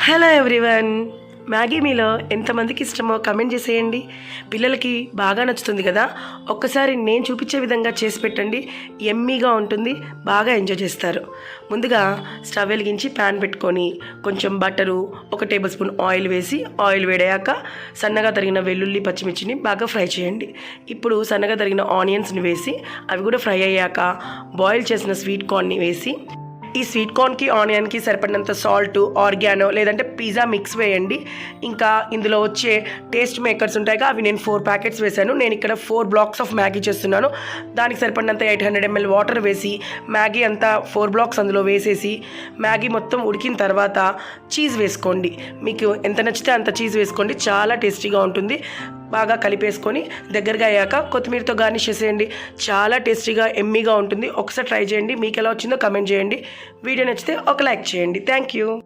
Hello everyone. Maggi మీలో ఎంతమందికి ఇష్టమో కమెంట్ చేసేయండి. పిల్లలకి బాగా నచ్చుతుంది కదా. ఒక్కసారి నేను చూపించే విధంగా చేసి పెట్టండి. ఎమ్మీగా ఉంటుంది, బాగా ఎంజాయ్ చేస్తారు. ముందుగా స్టవ్ వెలిగించి ప్యాన్ పెట్టుకొని కొంచెం బటరు, 1 టేబుల్ స్పూన్ ఆయిల్ వేసి, ఆయిల్ వేడయ్యాక సన్నగా తరిగిన వెల్లుల్లి పచ్చిమిర్చిని బాగా ఫ్రై చేయండి. ఇప్పుడు సన్నగా తరిగిన ఆనియన్స్ని వేసి అవి కూడా ఫ్రై అయ్యాక బాయిల్ చేసిన స్వీట్ కార్న్ని వేసి, ఈ స్వీట్ కార్న్కి ఆనియన్కి సరిపడినంత సాల్ట్, ఆర్గానో లేదంటే పిజ్జా మిక్స్ వేయండి. ఇంకా ఇందులో వచ్చే టేస్ట్ మేకర్స్ ఉంటాయిగా, అవి నేను 4 ప్యాకెట్స్ వేసాను. నేను ఇక్కడ 4 బ్లాక్స్ ఆఫ్ మ్యాగీ చేస్తున్నాను. దానికి సరిపడినంత 800 ml వాటర్ వేసి మ్యాగీ అంతా 4 బ్లాక్స్ అందులో వేసేసి మ్యాగీ మొత్తం ఉడికిన తర్వాత చీజ్ వేసుకోండి. మీకు ఎంత నచ్చితే అంత చీజ్ వేసుకోండి, చాలా టేస్టీగా ఉంటుంది. బాగా కలిపేసుకొని దగ్గరగా అయ్యాక కొత్తిమీరతో గార్నిష్ చేసేయండి. చాలా టేస్టీగా ఎమ్మీగా ఉంటుంది. ఒకసారి ట్రై చేయండి. మీకు ఎలా వచ్చిందో కమెంట్ చేయండి. వీడియో నచ్చితే ఒక లైక్ చేయండి. Thank you.